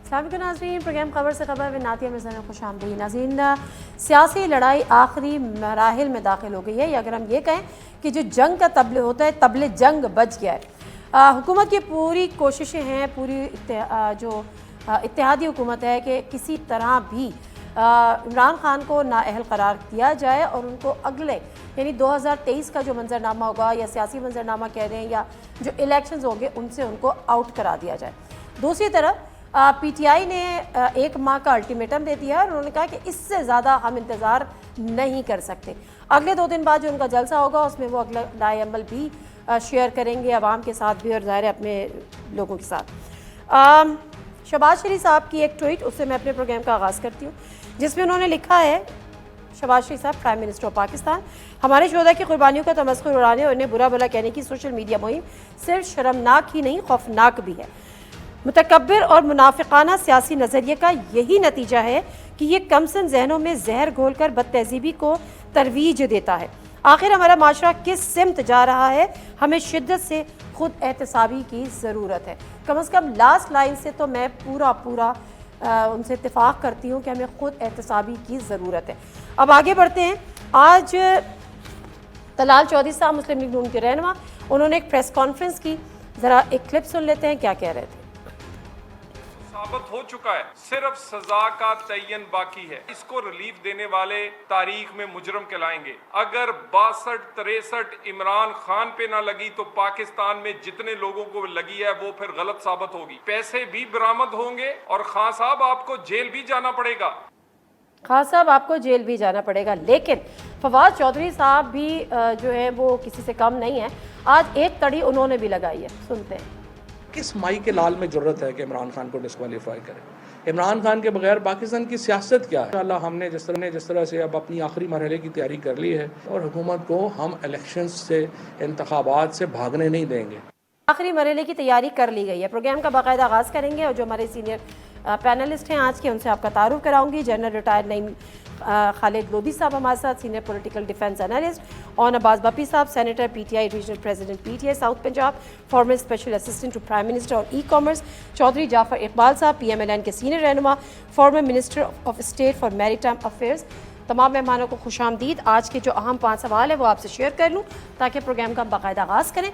अस्सलामुअलैकुम नाज़रीन, प्रोग्राम खबर से खबर में नातिया मिर्ज़ा में खुश आमदीद। नाज़रीन, सियासी लड़ाई आखिरी मराहिल में दाखिल हो गई है, या अगर हम ये कहें कि जो जंग का तबले होता है तबले जंग बच गया है। हुकूमत की पूरी कोशिशें हैं, पूरी इत्तेहादी हुकूमत है कि किसी तरह भी इमरान खान को नाअहल करार दिया जाए और उनको अगले यानी 2023 का जो मंजरनामा होगा या सियासी मंजरनामा कह रहे हैं या जो इलेक्शंस होंगे उनसे उनको आउट करा दिया जाए। दूसरी तरफ पीटीआई ने 1 माह का अल्टीमेटम दे दिया और उन्होंने कहा कि इससे ज़्यादा हम इंतज़ार नहीं कर सकते। अगले 2 दिन बाद जो उनका जलसा होगा उसमें वो अगला राय अमल भी शेयर करेंगे अवाम के साथ भी और ज़ाहिर है अपने लोगों के साथ। शहबाज शरीफ साहब की एक ट्वीट, उससे मैं अपने प्रोग्राम का आगाज़ करती हूँ, जिसमें उन्होंने लिखा है, शहबाज शरीफ साहब प्राइम मिनिस्टर ऑफ पाकिस्तान, हमारे शोधा की कुर्बानियों का तमस्खुर उड़ाने और उन्हें बुरा भला कहने की सोशल मीडिया मुहिम सिर्फ शर्मनाक ही नहीं खौफनाक भी है। मुतकब्बिर और मुनाफिकाना सियासी नज़रिए का यही नतीजा है कि ये कमसन जहनों में जहर घोलकर बदतहजीबी को तरवीज देता है। आखिर हमारा माशरा किस सिमत जा रहा है, हमें शिद्दत से खुद एहतसाबी की ज़रूरत है। कम अज़ कम लास्ट लाइन से तो मैं पूरा उनसे इत्तेफाक करती हूँ कि हमें खुद एहतसाबी की ज़रूरत है। अब आगे बढ़ते हैं। आज तलाल चौधरी साहब मुस्लिम लीग नून के रहनुमा, उन्होंने एक प्रेस कॉन्फ्रेंस की, ज़रा एक क्लिप सुन लेते हैं क्या कह रहे थे। साबित हो चुका है, सिर्फ सजा का तयन बाकी है। इसको रिलीफ देने वाले तारीख में मुजरम कहलाएंगे। अगर 62-63 इमरान खान पे ना लगी तो पाकिस्तान में जितने लोगों को लगी है वो फिर गलत साबित होगी। पैसे भी बरामद होंगे और खान साहब आपको जेल भी जाना पड़ेगा। खान साहब आपको जेल भी जाना पड़ेगा, लेकिन फवाद चौधरी साहब भी जो है वो किसी से कम नहीं है। आज एक तड़ी उन्होंने भी लगाई है, सुनते हैं। किस माई के लाल में ज़रूरत है कि इमरान खान को डिस्क्वालीफाई करें? इमरान खान के बगैर पाकिस्तान की सियासत क्या है? अल्लाह हमने जिस तरह से अब अपनी आखिरी मरहले की तैयारी कर ली है और हुकूमत को हम इलेक्शंस से, इंतखाबात से भागने नहीं देंगे। आखिरी मरहले की तैयारी कर ली गई है। प्रोग्राम का बाकायदा आगाज़ करेंगे और जो हमारे सीनियर पैनलिस्ट हैं आज के, उनसे आपका तारुफ कराऊंगी। जनरल रिटायर्ड नईम खालिद लोधी साहब हमारे साथ, सीनियर पॉलिटिकल डिफेंस एनालिस्ट, और अब्बास बप्पी साहब, senator PTI, regional president PTI south Punjab, former special assistant to prime minister और ई कॉमर्स चौधरी जाफर इकबाल साहब, पीएमएलएन के सीनियर रहनुमा, former minister of state for maritime affairs. तमाम मेहमानों को खुश आमदीद। आज के जो अहम 5 सवाल है वो आपसे शेयर कर लूँ ताकि प्रोग्राम का हम बाकायदा आगाज़ करें।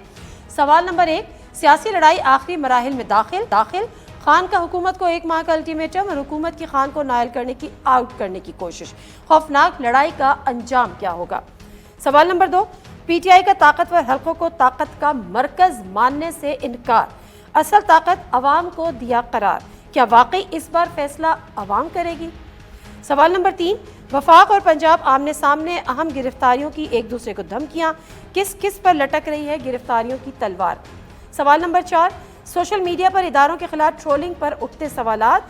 सवाल नंबर 1, सियासी लड़ाई आखिरी मराहिल में दाखिल, खान का हुकूमत को 1 माह का अल्टीमेटम और हुकूमत की खान को नायल करने की, आउट करने की कोशिश। खौफनाक लड़ाई का अंजाम क्या होगा? सवाल नंबर 2, पीटीआई का ताकतवर हल्कों को ताकत का मरकज मानने से इनकार, असल ताकत अवाम को दिया करार, क्या वाकई इस बार फैसला अवाम करेगी? सवाल नंबर 3, वफाक और पंजाब आमने सामने, अहम गिरफ्तारियों की एक दूसरे को धमकियां, किस किस पर लटक रही है गिरफ्तारियों की तलवार? सवाल नंबर 4, सोशल मीडिया पर इदारों के खिलाफ ट्रोलिंग पर उठते सवालात,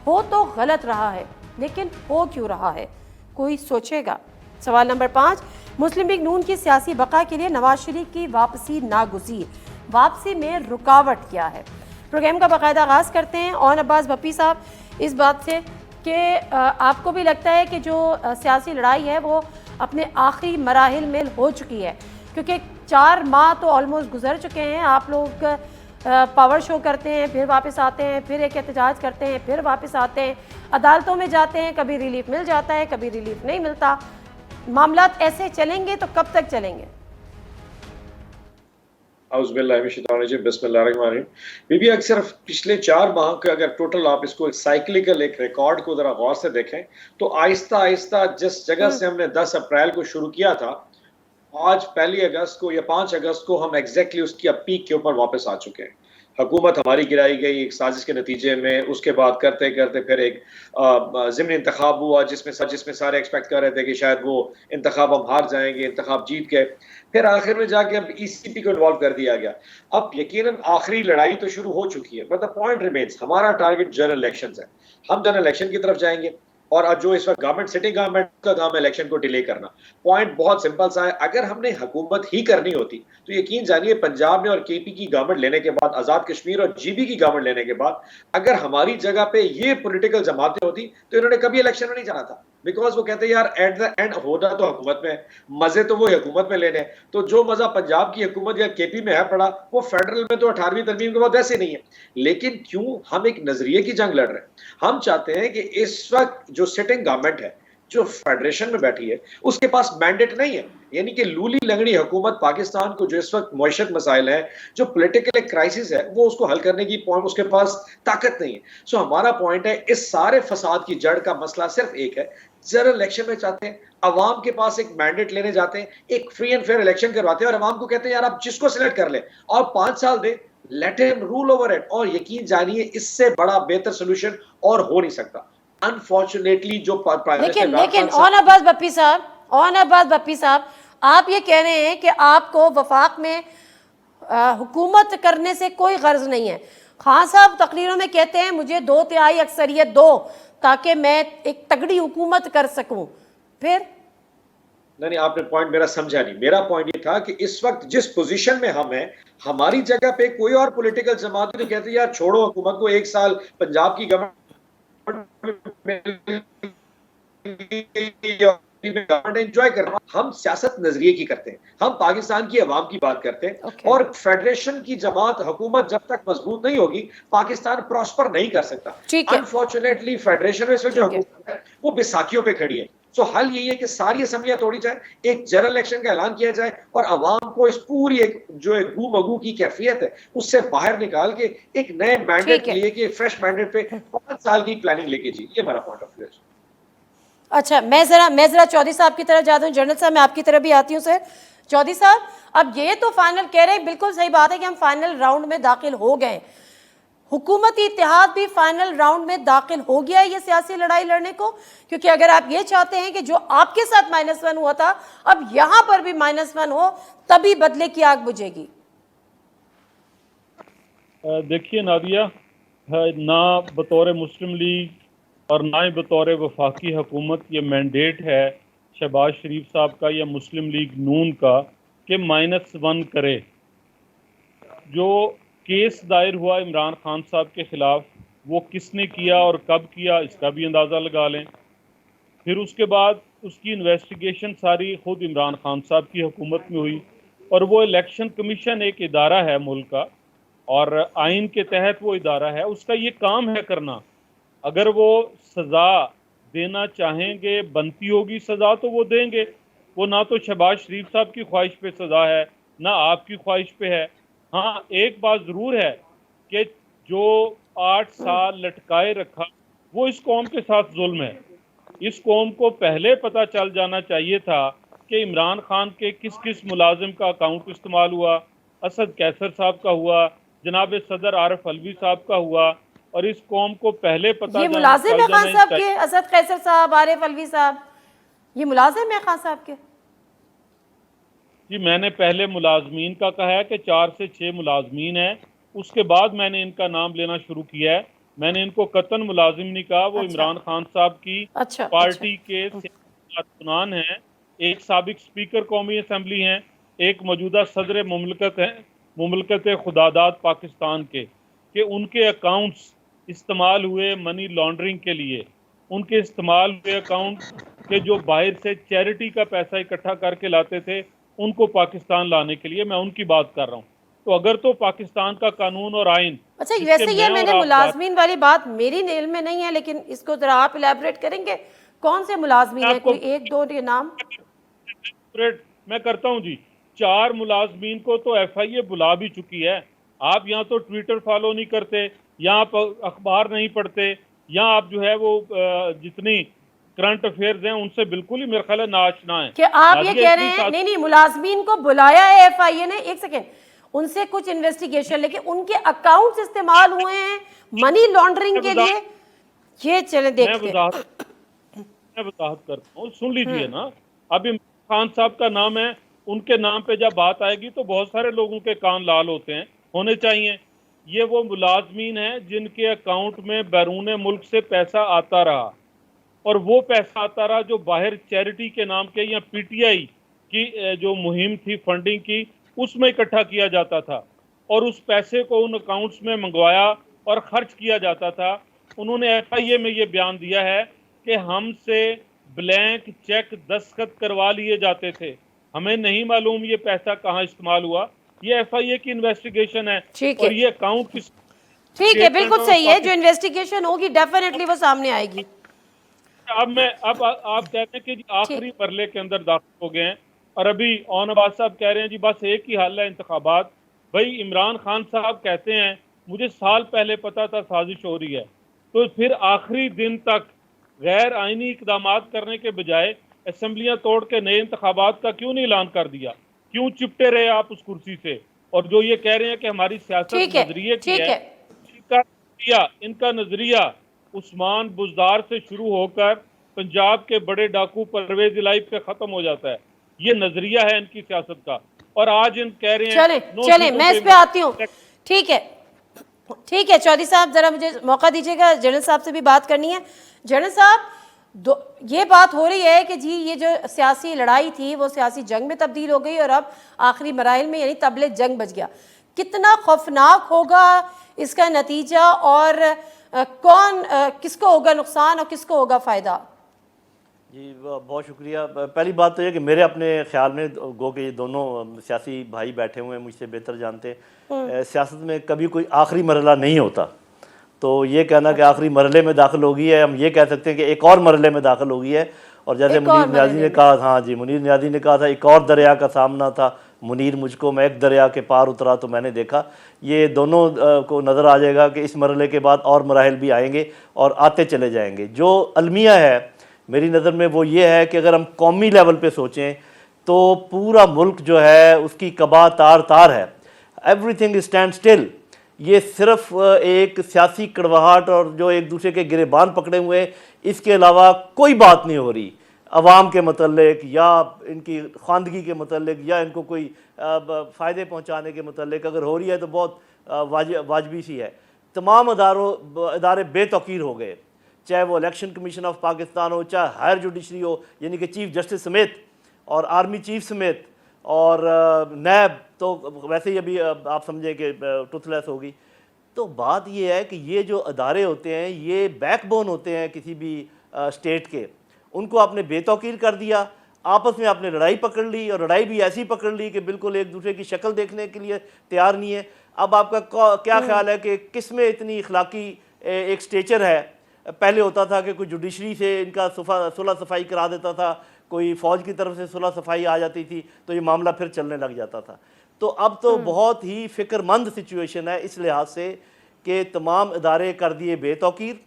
हो तो गलत रहा है लेकिन हो क्यों रहा है, कोई सोचेगा? सवाल नंबर 5, मुस्लिम लीग नून की सियासी बका के लिए नवाज शरीफ की वापसी नागुज़ीर, वापसी में रुकावट क्या है? प्रोग्राम का बाकायदा आगाज़ करते हैं और अब्बास बप्पी साहब इस बात से कि आपको भी लगता है कि जो सियासी लड़ाई है वो अपने आखिरी मराहिल में हो चुकी है, क्योंकि 4 माह तो ऑलमोस्ट गुजर चुके हैं। आप लोग पावर शो करते हैं, फिर वापस आते हैं, फिर एक एहतजाज करते हैं, फिर वापस आते हैं, अदालतों में जाते हैं, कभी रिलीफ मिल जाता है, कभी रिलीफ नहीं मिलता। मामलात ऐसे चलेंगे तो कब तक चलेंगे? बीबी अक्सर पिछले 4 माह के अगर टोटल आप इसको एक साइक्लिकल एक रिकॉर्ड को जरा गौर से देखें तो आहिस्ता आहिस्ता जिस जगह से हमने 10 अप्रैल को शुरू किया था, आज 1 अगस्त को या 5 अगस्त को हम एग्जैक्टली उसकी अब पीक के ऊपर वापस आ चुके हैं। हुकूमत हमारी गिराई गई एक साजिश के नतीजे में, उसके बाद करते करते फिर एक ज़िमनी इंतखाब हुआ जिसमें सारे एक्सपेक्ट कर रहे थे कि शायद वो इंतखाब हम हार जाएंगे, इंतखाब जीत गए, फिर आखिर में जाके अब ईसीपी को इन्वॉल्व कर दिया गया। अब यकीनन आखिरी लड़ाई तो शुरू हो चुकी है, बट द पॉइंट रिमेन्स, हमारा टारगेट जनरल इलेक्शंस है। हम जनरल इलेक्शन की तरफ जाएंगे और अब जो इस वक्त गवर्नमेंट, सिटिंग गवर्नमेंट का काम है इलेक्शन को डिले करना। पॉइंट बहुत सिंपल सा है, अगर हमने हुकूमत ही करनी होती तो यकीन जानिए पंजाब में और केपी की गवर्नमेंट लेने के बाद, आजाद कश्मीर और जीबी की गवर्नमेंट लेने के बाद, अगर हमारी जगह पे ये पॉलिटिकल जमातें होती तो इन्होंने कभी इलेक्शन में नहीं जाना था। बिकॉज वो कहते हैं यार एट द एंड होना तो हुकूमत में है, मजे तो वो हुकूमत में लेने हैं। तो जो मजा पंजाब की हुकूमत या केपी में है पड़ा, वो फेडरल में तो 18वीं तरमीम के बाद वैसे नहीं है। लेकिन क्यों हम एक नजरिए की जंग लड़ रहे हैं? हम चाहते हैं कि इस वक्त जो सिटिंग गवर्नमेंट है, जो फेडरेशन में बैठी है, उसके पास मैंडेट नहीं है। यानी कि लूली लंगड़ी हुकूमत पाकिस्तान को जो इस वक्त मुआशरत मसाइल है, जो पॉलिटिकल क्राइसिस है, वो उसको हल करने की पॉइंट उसके पास ताकत नहीं है। सो हमारा पॉइंट है, इस सारे फसाद की जड़ का मसला सिर्फ एक है, जनरल इलेक्शन में चाहते हैं, अवाम के पास एक मैंडेट लेने जाते हैं, एक फ्री एंड फेयर इलेक्शन करवाते हैं और अवाम को कहते हैं यार आप जिसको सिलेक्ट कर ले और 5 साल दे, let him rule over it. और यकीन जानिए इससे बड़ा बेहतर सोल्यूशन और हो नहीं सकता। अनफॉर्चुनेटली जो लेकिन ऑन अब्बास बप्पी साहब, आप ये कह रहे हैं कि आपको वफाक में हुकूमत करने से कोई गर्ज नहीं है। खान साहब तकरीरों में कहते हैं मुझे 2/3 अक्सरियत दो ताकि मैं एक तगड़ी हुकूमत कर सकूं। फिर नहीं, आपने पॉइंट मेरा समझा नहीं। मेरा पॉइंट ये था कि इस वक्त जिस पोजीशन में हम हैं, हमारी जगह पे कोई और पॉलिटिकल जमात नहीं कहती यार छोड़ो हुकूमत को, 1 साल पंजाब की गवर्नमेंट एंजॉय करना। हम सियासत नजरिए की करते हैं, हम पाकिस्तान की अवाम की बात करते हैं। और फेडरेशन की जमात हुकूमत जब तक मजबूत नहीं होगी, पाकिस्तान प्रॉस्पर नहीं कर सकता। अनफॉर्चुनेटली फेडरेशन में जो हुकूमत है वो बैसाखियों पे खड़ी है। सो हल यही है कि सारी असम्बलियां तोड़ी जाए, एक जनरल इलेक्शन का ऐलान किया जाए और अवाम को इस पूरी एक जो एक गू मगू की कैफियत है उससे बाहर निकाल के एक नए मैंडेट लिए कि फ्रेश मैंडेट पे 5 साल की प्लानिंग लेके जी। ये हमारा पॉइंट ऑफ व्यू है। अच्छा, मैं जरा चौधरी साहब की तरफ जाता हूँ। जनरल साहब मैं आपकी तरफ भी आती हूँ। सर चौधरी साहब, अब ये तो फाइनल कह रहे हैं, बिल्कुल सही बात है कि हम फाइनल राउंड में दाखिल हो गए, हुकूमती इत्तेहाद भी फाइनल राउंड में दाखिल हो गया है ये सियासी लड़ाई लड़ने को। क्योंकि अगर आप ये चाहते हैं कि जो आपके साथ -1 हुआ था अब यहां पर भी -1 हो, तभी बदले की आग बुझेगी। देखिए नादिया, ना बतौर मुस्लिम लीग और ना ही बतौर वफाकी हुकूमत ये मैंडेट है शहबाज शरीफ साहब का या मुस्लिम लीग नून का कि -1 करे। जो केस दायर हुआ इमरान खान साहब के ख़िलाफ़, वो किसने किया और कब किया इसका भी अंदाज़ा लगा लें। फिर उसके बाद उसकी इन्वेस्टिगेशन सारी ख़ुद इमरान खान साहब की हुकूमत में हुई। और वो इलेक्शन कमीशन एक इदारा है मुल्क का और आइन के तहत वो इदारा है, उसका ये काम है करना। अगर वो सज़ा देना चाहेंगे, बनती होगी सज़ा तो वो देंगे। वो ना तो शहबाज शरीफ साहब की ख्वाहिश पे सज़ा है ना आपकी ख्वाहिश पे है। हाँ, एक बात ज़रूर है कि जो 8 साल लटकाए रखा वो इस कौम के साथ जुल्म है। इस कौम को पहले पता चल जाना चाहिए था कि इमरान खान के किस किस मुलाजिम का अकाउंट इस्तेमाल हुआ। असद कैसर साहब का हुआ, जनाब सदर आरिफ अलवी साहब का हुआ। और इस कौम को पहले पता ये मुलाजिम है खान साहब के, असद कैसर साहब, आरिफ अलवी साहब, ये मुलाजिम है खान साहब के? जी, मैंने पहले मुलाजमीन का कहा है कि 4 से 6 मुलाजमीन हैं, उसके बाद मैंने इनका नाम लेना शुरू किया है। मैंने इनको कतन मुलाजिम नहीं कहा। वो इमरान खान साहब की पार्टी के कारकुनान हैं, एक साबिक स्पीकर कौमी असम्बली हैं, एक मौजूदा सदर मुमलकत हैं, मुमलकत खुदादाद पाकिस्तान के, कि उनके अकाउंट्स इस्तेमाल हुए मनी लॉन्ड्रिंग के लिए। उनके इस्तेमाल हुए अकाउंट के जो बाहर से चैरिटी का पैसा इकट्ठा करके लाते थे, उनको पाकिस्तान लाने के लिए मैं उनकी बात कर रहा हूँ। तो अगर तो पाकिस्तान का कानून और आइन। अच्छा, वैसे ये मैंने मुलाजमीन वाली बात मेरी नेल में नहीं है, लेकिन इसको जरा आप इलैबोरेट करेंगे, कौन से मुलाजमीन है? कोई 1-2 के नाम मैं करता हूँ जी। 4 मुलाजमीन को तो FIA बुला भी चुकी है। आप यहाँ तो ट्विटर फॉलो नहीं करते, यहाँ पर अखबार नहीं पढ़ते, यहाँ आप जो है वो जितनी करंट अफेयर्स हैं उनसे बिल्कुल ही मेरे ख्याल है नाआशना है। कि आप ये कह रहे हैं नहीं मुलाजमीन को बुलाया है FIA ने, एक सेकेंड, उनसे कुछ इन्वेस्टिगेशन, लेकिन उनके अकाउंट्स इस्तेमाल हुए हैं मनी लॉन्ड्रिंग के लिए। ये चले देखते हैं। मैं वजाहत करता हूँ, सुन लीजिए ना। अब इमरान खान साहब का नाम है, उनके नाम पे जब बात आएगी तो बहुत सारे लोगों के कान लाल होते हैं, होने चाहिए। ये वो मुलाजमीन हैं जिनके अकाउंट में बैरून मुल्क से पैसा आता रहा, और वो पैसा आता रहा जो बाहर चैरिटी के नाम के या PTI की जो मुहिम थी फंडिंग की, उसमें इकट्ठा किया जाता था और उस पैसे को उन अकाउंट्स में मंगवाया और खर्च किया जाता था। उन्होंने FIA में ये बयान दिया है कि हमसे ब्लैंक चेक दस्तखत करवा लिए जाते थे। हमें नहीं मालूम ये पैसा कहाँ इस्तेमाल हुआ। ये FIA की इन्वेस्टिगेशन है ठीक और है। ये अकाउंट किस ठीक है, बिल्कुल सही है, जो इन्वेस्टिगेशन होगी डेफिनेटली वो सामने आएगी। अब आप कहते हैं कि जी आखिरी मरले के अंदर दाखिल हो गए हैं और अभी नवाज साहब कह रहे हैं जी बस एक ही हल है इंतखाबात। भाई इमरान खान साहब कहते हैं मुझे साल पहले पता था साजिश हो रही है, तो फिर आखिरी दिन तक गैर आईनी इकदाम करने के बजाय असम्बलियां तोड़ के नए इंतखाबात का क्यों नहीं ऐलान कर दिया? क्यों चिपटे रहे आप उस कुर्सी से? और जो ये कह रहे हैं कि हमारी सियासत नजरिए की है, इनका नजरिया उस्मान बुज़दार से शुरू होकर पंजाब के बड़े डाकू परवेज इलाही पे खत्म हो जाता है। ये नजरिया है इनकी सियासत का। और आज इन कह रहे हैं चले मैं इस पे आती हूँ। ठीक है, ठीक है चौधरी साहब, जरा मुझे मौका दीजिएगा, जनरल साहब से भी बात करनी है। जनरल साहब, ये बात हो रही है कि जी ये जो सियासी लड़ाई थी वो सियासी जंग में तब्दील हो गई और अब आखिरी मराइल में यानी तबले जंग बच गया। कितना खौफनाक होगा इसका नतीजा और कौन किसको होगा नुकसान और किसको होगा फ़ायदा? जी बहुत शुक्रिया। पहली बात तो ये कि मेरे अपने ख्याल में गो के ये दोनों सियासी भाई बैठे हुए हैं, मुझसे बेहतर जानते हैं सियासत में कभी कोई आखिरी मरला नहीं होता। तो ये कहना कि आखिरी मरले में दाखिल हो गई है, हम ये कह सकते हैं कि एक और मरले में दाखिल हो गई है। और जैसे मुनीर नियाज़ी ने कहा, हाँ जी, मुनीर नियाज़ी ने कहा था एक और दरिया का सामना था, मुनीर मुझको, मैं एक दरिया के पार उतरा तो मैंने देखा। ये दोनों को नज़र आ जाएगा कि इस मरले के बाद और मराहिल भी आएंगे और आते चले जाएंगे। जो अलमिया है मेरी नज़र में वो ये है कि अगर हम कौमी लेवल पे सोचें तो पूरा मुल्क जो है उसकी कबा तार तार है, एवरीथिंग स्टैंड स्टिल। ये सिर्फ एक सियासी कड़वाहट और जो एक दूसरे के गिरेबान पकड़े हुए, इसके अलावा कोई बात नहीं हो रही अवाम के मतलब या इनकी ख़वानदगी के मतलब या इनको कोई फ़ायदे पहुँचाने के मतलब। अगर हो रही है तो बहुत वाजबी सी है। तमाम इदारे बेतौकीर हो गए, चाहे वो इलेक्शन कमीशन ऑफ पाकिस्तान हो, चाहे हायर जुडिशरी हो यानी कि चीफ जस्टिस समेत और आर्मी चीफ समेत और नैब, तो वैसे ही अभी आप समझें कि टुथलेस होगी। तो बात ये है कि ये जो अदारे होते हैं ये बैकबोन होते हैं किसी भी स्टेट के, उनको आपने बेतौकीर कर दिया, आपस में आपने लड़ाई पकड़ ली और लड़ाई भी ऐसी पकड़ ली कि बिल्कुल एक दूसरे की शक्ल देखने के लिए तैयार नहीं है। अब आपका क्या ख्याल है कि किस में इतनी इखलाकी एक स्टेचर है? पहले होता था कि कोई जुडिशरी से इनका सुलह सफाई करा देता था, कोई फ़ौज की तरफ से सुलह सफाई आ जाती थी तो ये मामला फिर चलने लग जाता था। तो अब तो बहुत ही फ़िक्रमंद सिचुएशन है इस लिहाज से कि तमाम इदारे कर दिए बेतौकीर,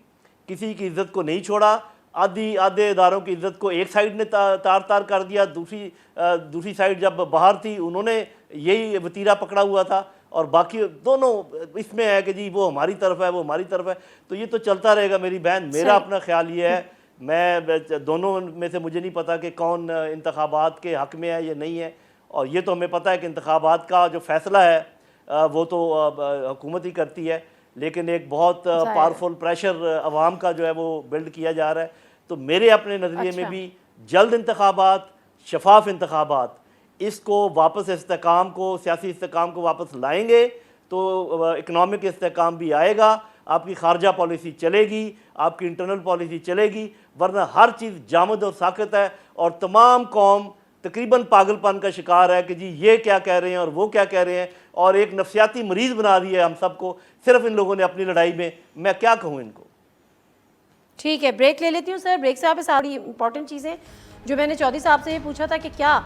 किसी की इज़्ज़त को नहीं छोड़ा। आधे इदारों की इज़्ज़त को एक साइड ने तार तार कर दिया, दूसरी साइड जब बाहर थी उन्होंने यही वतीरा पकड़ा हुआ था और बाकी दोनों इसमें है कि जी वो हमारी तरफ है, वो हमारी तरफ है। तो ये तो चलता रहेगा मेरी बहन। मेरा अपना ख्याल ये है, मैं दोनों में से मुझे नहीं पता कि कौन इंतखाबात के हक़ में है या नहीं है। और ये तो हमें पता है कि इंतखाबात का जो फ़ैसला है वो तो हुकूमत ही करती है, लेकिन एक बहुत पावरफुल प्रेशर अवाम का जो है वो बिल्ड किया जा रहा है। तो मेरे अपने नज़रिए में भी जल्द इंतखाबात, शफाफ इंतखाबात, इसको वापस इस्तेकाम को, सियासी इस्तेकाम को वापस लाएंगे तो इकनॉमिक इस्तेकाम भी आएगा, आपकी खारजा पॉलिसी चलेगी, आपकी इंटरनल पॉलिसी चलेगी। वरना हर चीज़ जामद और साकत है और तमाम कौम तकरीबन पागलपन का शिकार है कि जी ये क्या कह रहे हैं और वो क्या कह रहे हैं, और एक नफसियाती मरीज़ बना दी है हम सबको सिर्फ इन लोगों ने अपनी लड़ाई में। मैं क्या कहूँ इनको। ठीक है, ब्रेक ले लेती हूँ सर। ब्रेक से आप सारी इंपॉर्टेंट चीज़ें जो मैंने चौधरी साहब से ये पूछा था कि क्या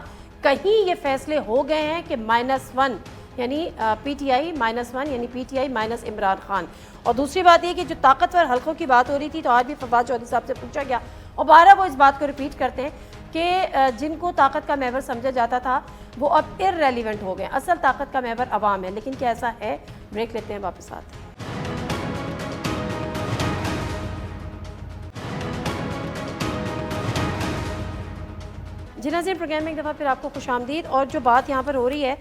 कहीं ये फैसले हो गए हैं कि -1 यानी PTI -1 यानी PTI माइनस इमरान खान। और दूसरी बात ये कि जो ताकतवर हल्कों की बात हो रही थी तो आज भी फवाद चौधरी साहब से पूछा गया और बारह वो इस बात को रिपीट करते हैं कि जिनको ताकत का महवर समझा जाता था वो अब इररेलेवेंट हो गए, असल ताकत का महवर अवाम है। लेकिन क्या ऐसा है? ब्रेक लेते हैं, वापस आते हैं। जी नाज़रीन, प्रोग्राम में एक दफ़ा फिर आपको खुशामदीद। और जो बात यहाँ पर हो रही है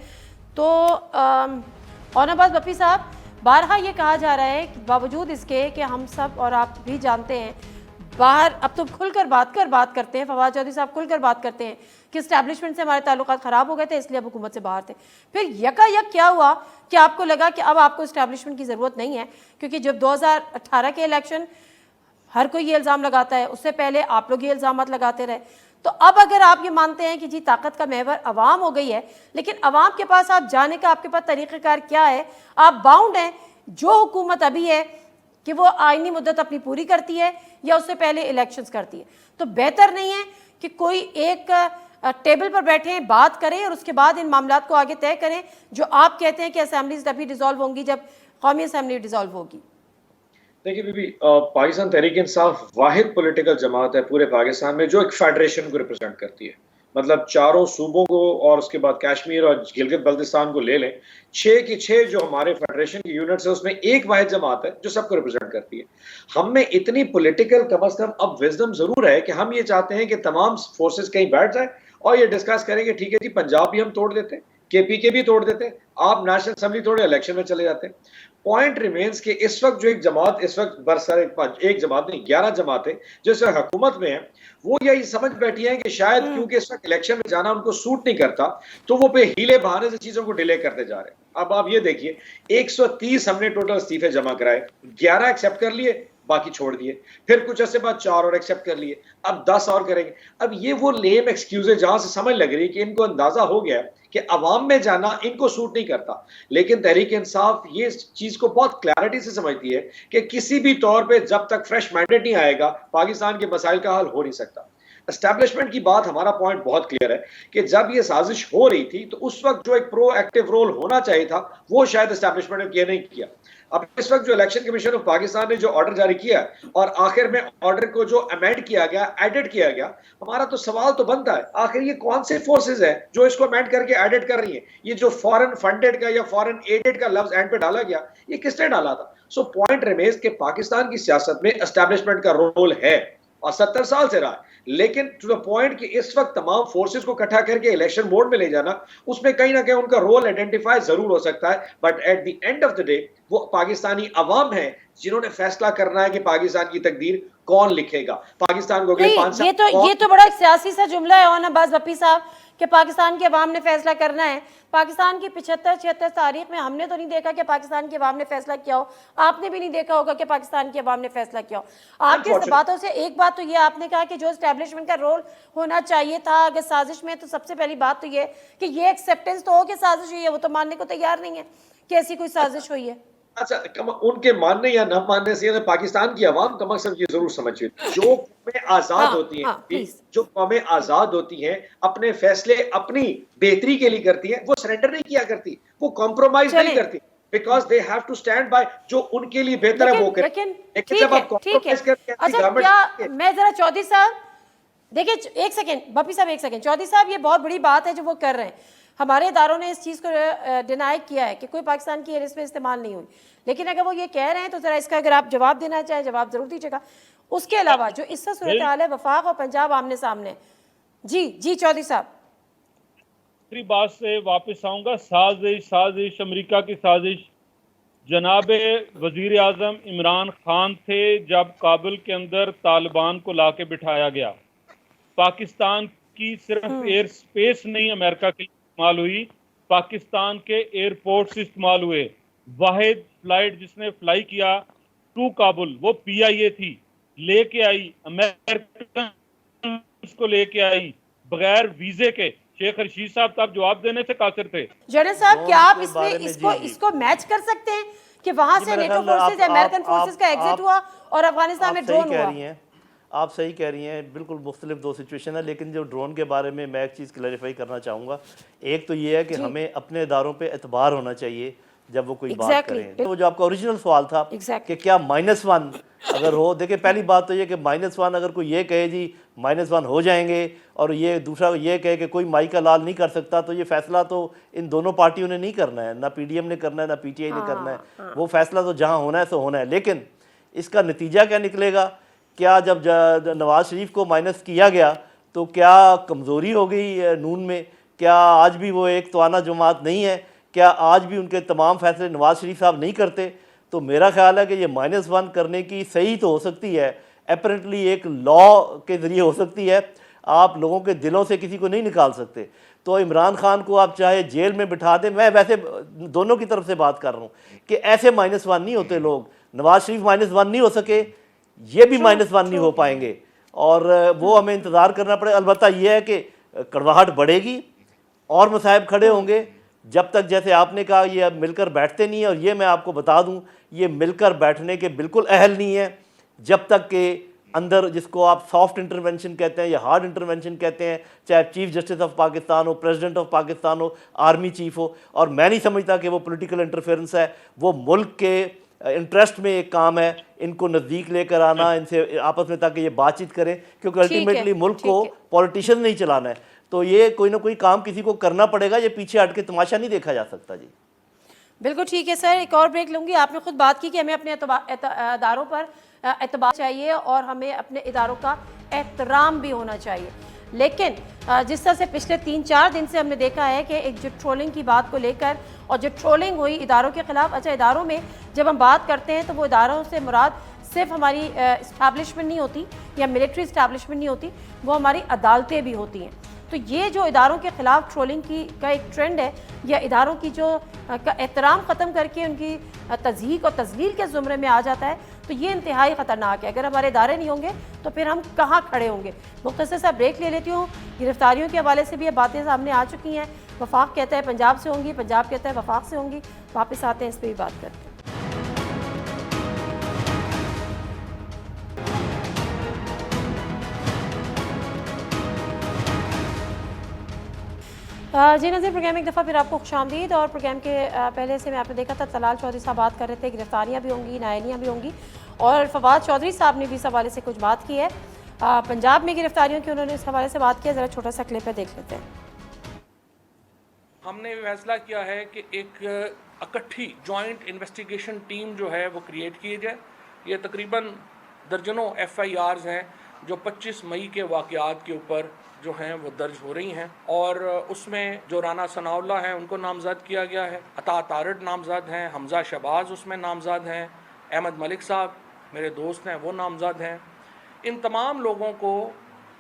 तो औरंगाबाद बप्पी साहब, बारहा ये कहा जा रहा है कि बावजूद इसके कि हम सब और आप भी जानते हैं बाहर अब तो खुलकर बात करते हैं, फवाद चौधरी साहब खुलकर बात करते हैं कि इस्टेब्लिशमेंट से हमारे ताल्लुकात ख़राब हो गए थे इसलिए अब हुकूमत से बाहर थे। फिर यकायक क्या हुआ कि आपको लगा कि अब आपको इस्टेब्लिशमेंट की ज़रूरत नहीं है, क्योंकि जब 2018 के इलेक्शन हर कोई ये इल्ज़ाम लगाता है, उससे पहले आप लोग ये इल्ज़ाम लगाते रहे। तो अब अगर आप ये मानते हैं कि जी ताकत का महवर अवाम हो गई है, लेकिन अवाम के पास आप जाने का आपके पास तरीक़ेकार क्या है? आप बाउंड हैं जो हुकूमत अभी है कि वो आइनी मुद्दत अपनी पूरी करती है या उससे पहले इलेक्शंस करती है। तो बेहतर नहीं है कि कोई एक टेबल पर बैठें, बात करें और उसके बाद इन मामलात को आगे तय करें, जो आप कहते हैं कि असेंबलीज तभी डिसॉल्व होंगी जब कौमी असेंबली डिसॉल्व होगी। देखिए बीबी, पाकिस्तान तहरीक इंसाफ वाहिद पॉलिटिकल जमात है पूरे पाकिस्तान में जो एक फेडरेशन को रिप्रेजेंट करती है। मतलब चारों सूबों को और उसके बाद कश्मीर और गिलगित बल्तिस्तान को ले लें, 6 की 6 जो हमारे फेडरेशन की यूनिट्स है उसमें एक वाहिद जमात है जो सबको रिप्रेजेंट करती है। हम में इतनी पॉलिटिकल कम अज कम अब विजडम जरूर है कि हम ये चाहते हैं कि तमाम फोर्सेस कहीं बैठ जाए और ये डिस्कस करेंगे, ठीक है जी पंजाब भी हम तोड़ देते हैं, केपीके भी तोड़ देते हैं, आप नेशनल असेंबली तोड़े, इलेक्शन में चले जाते हैं। पॉइंट रिमेन्स के इस वक्त जो एक जमात इस वक्त बरसर एक जमात नहीं 11 जमातें जो इस वक्त हुकूमत में है, वो यही समझ बैठी हैं कि शायद क्योंकि इस वक्त इलेक्शन में जाना उनको सूट नहीं करता तो वो पे हीले बहाने से चीजों को डिले करते जा रहे हैं। अब आप ये देखिए 130 हमने टोटल इस्तीफे जमा कराए, 11 एक्सेप्ट कर लिए, बाकी छोड़ दिए, फिर कुछ ऐसे बाद 4 और एक्सेप्ट कर लिए, अब 10 और करेंगे। अब ये वो लेम एक्सक्यूज है जहां से समझ लग रही है कि इनको अंदाजा हो गया कि अवाम में जाना इनको सूट नहीं करता। लेकिन तहरीक इंसाफ ये चीज को बहुत क्लैरिटी से समझती है कि किसी भी तौर पे जब तक फ्रेश मैंडेट नहीं आएगा पाकिस्तान के मसाइल का हल हो नहीं सकता। एस्टैब्लिशमेंट की बात, हमारा पॉइंट बहुत क्लियर है कि जब ये साजिश हो रही थी तो उस वक्त जो एक प्रो एक्टिव रोल होना चाहिए था वो शायद एस्टैब्लिशमेंट ने नहीं किया। अब इस वक्त जो इलेक्शन कमीशन ऑफ पाकिस्तान ने जो ऑर्डर जारी किया और आखिर में ऑर्डर को जो अमेंड किया गया, एडिट किया गया, हमारा तो सवाल तो बनता है आखिर ये कौन से फोर्सेस है जो इसको अमेंड करके एडिट कर रही है? ये जो फॉरेन फंडेड का या फॉरेन एडेड का लफ्ज एंड पे डाला गया, ये किसने डाला था? सो पॉइंट रिमेन्स के पाकिस्तान की सियासत में एस्टैब्लिशमेंट का रोल है और 70 साल से रहा है। लेकिन टू द पॉइंट कि इस वक्त तमाम फोर्सेस को इकट्ठा करके इलेक्शन मोड में ले जाना, उसमें कहीं ना कहीं उनका रोल आइडेंटिफाई जरूर हो सकता है, but at the end of the day वो पाकिस्तानी अवाम है जिन्होंने फैसला करना है कि पाकिस्तान की तकदीर कौन लिखेगा। पाकिस्तान को अगले 5 साल ये तो बड़ा सियासी सा जुमला है और नवाज भप्पी साहब कि पाकिस्तान के अवाम ने फैसला करना है। पाकिस्तान की 75-76 तारीख में हमने तो नहीं देखा कि पाकिस्तान के अवाम ने फैसला किया हो, आपने भी नहीं देखा होगा कि पाकिस्तान के अवाम ने फैसला किया हो। आपकी इस बातों से एक बात तो ये आपने कहा कि जो एस्टैब्लिशमेंट का रोल होना चाहिए था अगर साजिश में, तो सबसे पहली बात तो ये कि ये एक्सेप्टेंस तो हो कि साजिश हुई है, वो तो मानने को तैयार नहीं है कि ऐसी कोई साजिश हुई है। अच्छा, उनके मानने या न मानने से पाकिस्तान की आवाम कम अज कम ये जरूर समझिए, जो कौमें आजाद होती हैं, जो कौमें आजाद होती हैं अपने फैसले अपनी बेहतरी के लिए करती हैं, वो सरेंडर नहीं किया करती, वो कॉम्प्रोमाइज नहीं करती, because they have to stand by जो उनके लिए बेहतर है वो करें। लेकिन जब आप कॉम्प्रोमाइज करते हैं, अच्छा क्या मैं जरा चौधरी साहब देखिए एक सेकेंड, भप्पी साहब एक सेकेंड, चौधरी साहब ये बहुत बड़ी बात है जो वो कर रहे हैं। हमारे इदारों ने इस चीज़ को डिनाई किया है कि कोई पाकिस्तान की एयर स्पेस इस्तेमाल नहीं हुई, लेकिन अगर वो ये कह रहे हैं तो ज़रा इसका अगर आप जवाब देना चाहें जवाब जरूर दीजिएगा। उसके अलावा जो इस सूरत हाल है वफाक और पंजाब आमने सामने, जी चौधरी साहब। दूसरी बात से वापस आऊँगा, साजिश अमेरिका की साजिश। जनाब वजीर आज़म इमरान खान थे जब काबुल के अंदर तालिबान को ला के बिठाया गया। पाकिस्तान की सिर्फ एयर स्पेस नहीं अमेरिका के इस्तेमाल हुई, पाकिस्तान के एयरपोर्ट से इस्तेमाल हुए। वाहिद फ्लाइट जिसने फ्लाई किया टू काबुल वो PIA थी, लेके आई अमेरिकन को लेके आई बगैर वीजे के। शेख रशीद साहब तब जवाब देने से कासिर थे। जनरल साहब क्या आप इसको मैच कर सकते हैं कि वहां से नेटो फोर्सेस अमेरिकन फोर्सेस का एग्जिट हुआ और अफगानिस्तान में ड्रोन हुआ? आप सही कह रही हैं, बिल्कुल मुख्तलिफ दो सिचुएशन है। लेकिन जो ड्रोन के बारे में मैं एक चीज़ क्लैरिफाई करना चाहूँगा, एक तो ये है कि हमें अपने इदारों पे एतबार होना चाहिए जब वो कोई बात करें। तो जो आपका ओरिजिनल सवाल था कि क्या -1 अगर हो, देखिए पहली बात तो ये कि -1 अगर कोई ये कहे जी -1 हो जाएंगे और ये दूसरा ये कहे कि कोई माई का लाल नहीं कर सकता, तो ये फैसला तो इन दोनों पार्टियों ने नहीं करना है, ना PDM ने करना है ना PTI ने करना है। वो फैसला तो जहाँ होना है सो होना है। लेकिन इसका नतीजा क्या निकलेगा? क्या जब नवाज शरीफ को माइनस किया गया तो क्या कमज़ोरी हो गई नून में? क्या आज भी वो एक तवाना जमात नहीं है? क्या आज भी उनके तमाम फैसले नवाज शरीफ साहब नहीं करते? तो मेरा ख्याल है कि ये -1 करने की सही तो हो सकती है, अपरेंटली एक लॉ के ज़रिए हो सकती है, आप लोगों के दिलों से किसी को नहीं निकाल सकते। तो इमरान खान को आप चाहे जेल में बिठा दें, मैं वैसे दोनों की तरफ से बात कर रहा हूँ कि ऐसे -1 नहीं होते लोग। नवाज शरीफ -1 नहीं हो सके, ये भी -1 नहीं हो पाएंगे, और वो हमें इंतज़ार करना पड़ेगा। अलबत्ता ये है कि कड़वाहट बढ़ेगी और मसाइब खड़े होंगे जब तक, जैसे आपने कहा, ये अब मिलकर बैठते नहीं हैं। और ये मैं आपको बता दूं, ये मिलकर बैठने के बिल्कुल अहल नहीं है जब तक कि अंदर, जिसको आप सॉफ्ट इंटरवेंशन कहते हैं या हार्ड इंटरवेंशन कहते हैं, चाहे चीफ जस्टिस ऑफ पाकिस्तान हो, प्रेसिडेंट ऑफ पाकिस्तान हो, आर्मी चीफ हो, और मैं नहीं समझता कि वो पॉलिटिकल इंटरफेरेंस है। वो मुल्क के इंटरेस्ट में एक काम है, इनको नज़दीक लेकर आना, इनसे आपस में, ताकि ये बातचीत करें, क्योंकि अल्टीमेटली मुल्क को पॉलिटिशियन नहीं चलाना है। तो ये कोई ना कोई काम किसी को करना पड़ेगा, ये पीछे हट के तमाशा नहीं देखा जा सकता जी। बिल्कुल ठीक है सर, एक और ब्रेक लूँगी। आपने खुद बात की कि हमें अपने इदारों पर एतबार चाहिए और हमें अपने इदारों का एहतराम भी होना चाहिए। लेकिन जिस तरह से पिछले 3-4 दिन से हमने देखा है कि एक जो ट्रोलिंग की बात को लेकर और जो ट्रोलिंग हुई इदारों के ख़िलाफ़, अच्छा, इदारों में जब हम बात करते हैं तो वो इदारों से मुराद सिर्फ हमारी इस्टेब्लिशमेंट नहीं होती या मिलिट्री इस्टेब्लिशमेंट नहीं होती, वो हमारी अदालतें भी होती हैं। तो ये जो इदारों के ख़िलाफ़ ट्रोलिंग का एक ट्रेंड है, या इदारों की जो का एहतराम ख़त्म करके उनकी तज़हीक और तज़लील के ज़ुमरे में आ जाता है, तो ये इंतहाई ख़तरनाक है। अगर हमारे इदारे नहीं होंगे तो फिर हम कहाँ खड़े होंगे। मुख्तसर सा ब्रेक ले लेती हूँ। गिरफ्तारियों के हवाले से भी अब बातें सामने आ चुकी हैं। वफाक कहता है पंजाब से होंगी, पंजाब कहता है वफाक से होंगी। वापस आते हैं, इस पर भी बात करते हैं। जी नज़ीर, प्रोग्राम एक दफ़ा फिर आपको खुशामदीद। और प्रोग्राम के पहले से मैं आपने देखा था तलाल चौधरी साहब बात कर रहे थे, गिरफ्तारियाँ भी होंगी, नायनियाँ भी होंगी, और फवाद चौधरी साहब ने भी इस हवाले से कुछ बात की है। पंजाब में गिरफ्तारियों की उन्होंने इस हवाले से बात किया। ज़रा छोटा सा क्लिप है, देख लेते हैं। हमने फैसला किया है कि एक इकट्ठी जॉइंट इन्वेस्टिगेशन टीम जो है वो क्रिएट की जाए। ये तकरीबन दर्जनों FIRs हैं जो 25 मई के वाक़यात के ऊपर जो हैं वो दर्ज हो रही हैं, और उसमें जो राना सनाउल्लाह हैं उनको नामज़द किया गया है, अता तारड़ नामज़द हैं, हमज़ा शहबाज उसमें नामज़द हैं, अहमद मलिक साहब मेरे दोस्त हैं वो नामज़द हैं। इन तमाम लोगों को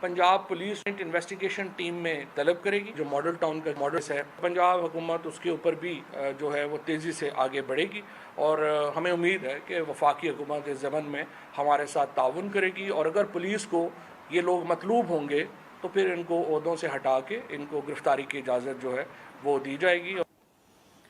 पंजाब पुलिस इन्वेस्टिगेशन टीम में तलब करेगी, जो मॉडल टाउन का मॉडल है। पंजाब हुकूमत उसके ऊपर भी जो है वो तेज़ी से आगे बढ़ेगी, और हमें उम्मीद है कि वफाकी हुकूमत इस ज़मन में हमारे साथ ताउन करेगी। और अगर पुलिस को ये लोग मतलूब होंगे तो फिर इनको ओहदों से हटा के इनको गिरफ्तारी की इजाज़त जो है वो दी जाएगी।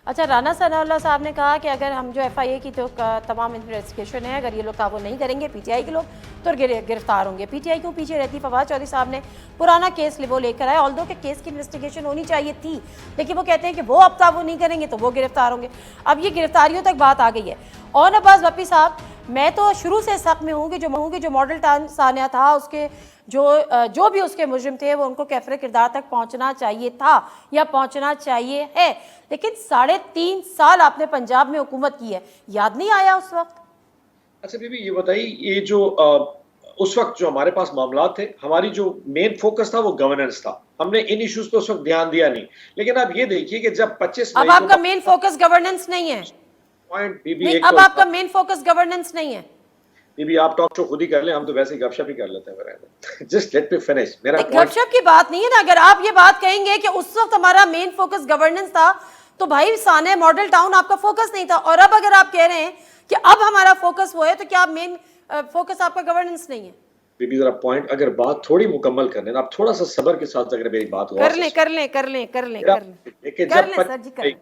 अच्छा, राना सनाउल्लाह साहब ने कहा कि अगर हम जो FIA की तो तमाम इन्वेस्टिगेशन है, अगर ये लोग ताउन नहीं करेंगे PTI के लोग, तो गिरफ्तार होंगे। PTI क्यों पीछे रहती? फवाद चौधरी साहब ने पुराना केस वो लेकर आए, ऑल्दो के केस की इन्वेस्टिगेशन होनी चाहिए थी, लेकिन वो कहते हैं कि वो अब ताउन नहीं करेंगे तो वो गिरफ्तार होंगे। अब ये गिरफ्तारियों तक बात आ गई है। और अब्बास भप्पी साहब, मैं तो शुरू से शक में हूँ कि जो मॉडल टाउन सानिया था, उसके जो भी उसके मुजरिम थे वो उनको कैफरे किरदार तक पहुंचना चाहिए था या पहुंचना चाहिए है। लेकिन 3.5 साल आपने पंजाब में हुकूमत की है, याद नहीं आया उस वक्त? अच्छा बीबी, ये बताइए, ये जो उस वक्त जो हमारे पास मामला थे, हमारी जो मेन फोकस था वो गवर्नेंस था। हमने इन इश्यूज पे उस वक्त ध्यान दिया नहीं। लेकिन अब ये देखिए कि जब 25 अब आपका मेन फोकस गवर्नेंस नहीं है। पॉइंट बीबी, अब आपका मेन फोकस गवर्नेंस नहीं है। बीबी आप टॉक शो खुद ही कर लें, हम तो वैसे ही गपशप ही कर लेते हैं। जस्ट लेट मी फिनिश मेरा गपशप की बात नहीं है ना। अगर आप ये बात कहेंगे कि उस वक्त हमारा मेन फोकस गवर्नेंस था, तो भाई साने मॉडल टाउन आपका फोकस नहीं था। और अब अगर आप कह रहे हैं कि अब हमारा फोकस वो है, तो क्या मेन फोकस आपका गवर्नेंस नहीं है? बीबी जरा पॉइंट, अगर बात थोड़ी मुकम्मल करने ना, आप थोड़ा सा सब्र के साथ अगर मेरी बात कर लें। जब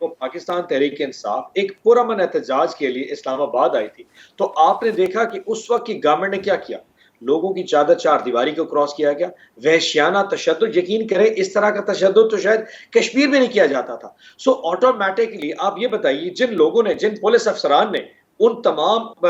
पाकिस्तान तहरीक इंसाफ एक पुरअमन एहतजाज के लिए इस्लामाबाद आई थी, तो आपने देखा कि उस वक्त की गवर्नमेंट ने क्या किया। लोगों की चादर चार दीवारी को क्रॉस किया गया, वहशियाना तशद्दुद, यकीन करें इस तरह का तशद्दुद तो शायद कश्मीर में नहीं किया जाता था। सो ऑटोमेटिकली आप ये बताइए, जिन लोगों ने, जिन पुलिस अफसरान ने उन तमाम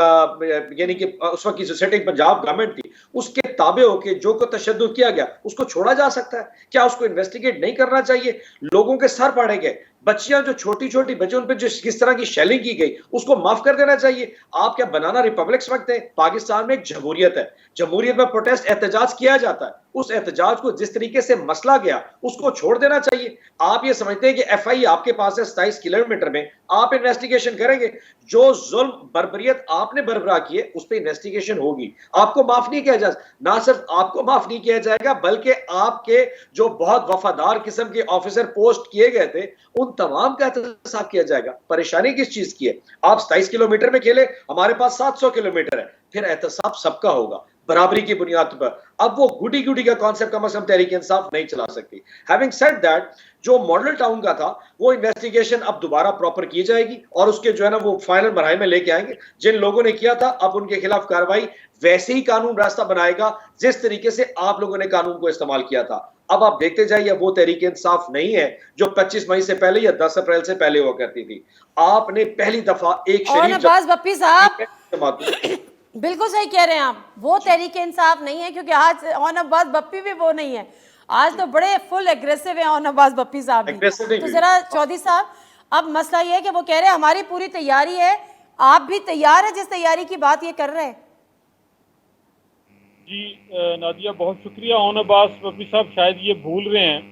यानी कि उस वक्त की जो सेटिंग पंजाब गवर्नमेंट थी उसके ताबे होके जो को तशद्दुद किया गया, उसको छोड़ा जा सकता है? क्या उसको इन्वेस्टिगेट नहीं करना चाहिए? लोगों के सर फाड़े गए, बच्चियां जो छोटी छोटी बच्चे, उन पर जो किस तरह की शेलिंग की गई, उसको माफ कर देना चाहिए। आप क्या बनाना रिपब्लिक समझते हैं? पाकिस्तान में एक जमहूरियत है, जमहूरियत में प्रोटेस्ट एहतजाज किया जाता है। उस एहतजाज को जिस तरीके से मसला गया उसको छोड़ देना चाहिए। आप ये समझते हैं कि FI आपके पास है 27 किलोमीटर में, आप इन्वेस्टिगेशन करेंगे? जो जुल्म बर्बरियत आपने बरबरा की है उस पर इन्वेस्टिगेशन होगी, आपको माफ नहीं किया जाएगा। ना सिर्फ आपको माफ नहीं किया जाएगा, बल्कि आपके जो बहुत वफादार किस्म के ऑफिसर पोस्ट किए गए थे उन तमाम का एहतसाब किया जाएगा। परेशानी किस चीज की है? आप 27 किलोमीटर में खेले, हमारे पास 700 किलोमीटर है। फिर एहतसाब सबका होगा बराबरी की बुनियाद पर। अब वो गुडी गुडी का कॉन्सेप्ट कम से कम तहरीक इंसाफ नहीं चला सकती। हैविंग सेड दैट, जो मॉडल टाउन का था वो इन्वेस्टिगेशन अब दोबारा प्रॉपर की जाएगी और उसके जो है ना वो फाइनल मरहले में लेके आएंगे। जिन लोगों ने किया था अब उनके खिलाफ कार्रवाई वैसे ही कानून रास्ता बनाएगा जिस तरीके से आप लोगों ने कानून को इस्तेमाल किया था। अब आप देखते जाइए, वो तहरीक इंसाफ नहीं है जो 25 मई से पहले या 10 अप्रैल से पहले हुआ करती थी। आपने पहली दफा एक और नवाज भप्पी साहब शरीफ बिल्कुल सही कह रहे हैं आप, वो तहरीक इंसाफ नहीं है, क्योंकि आज ऑन अब्बास बप्पी भी वो नहीं है। आज तो बड़े फुल एग्रेसिव हैं ऑन अब्बास बप्पी साहब भी। तो जरा चौधरी साहब, अब मसला ये है कि वो कह रहे हैं हमारी पूरी तैयारी है, आप भी तैयार है जिस तैयारी की बात ये कर रहे हैं? जी नादिया, बहुत शुक्रिया। ऑन अब्बास बप्पी साहब शायद ये भूल रहे हैं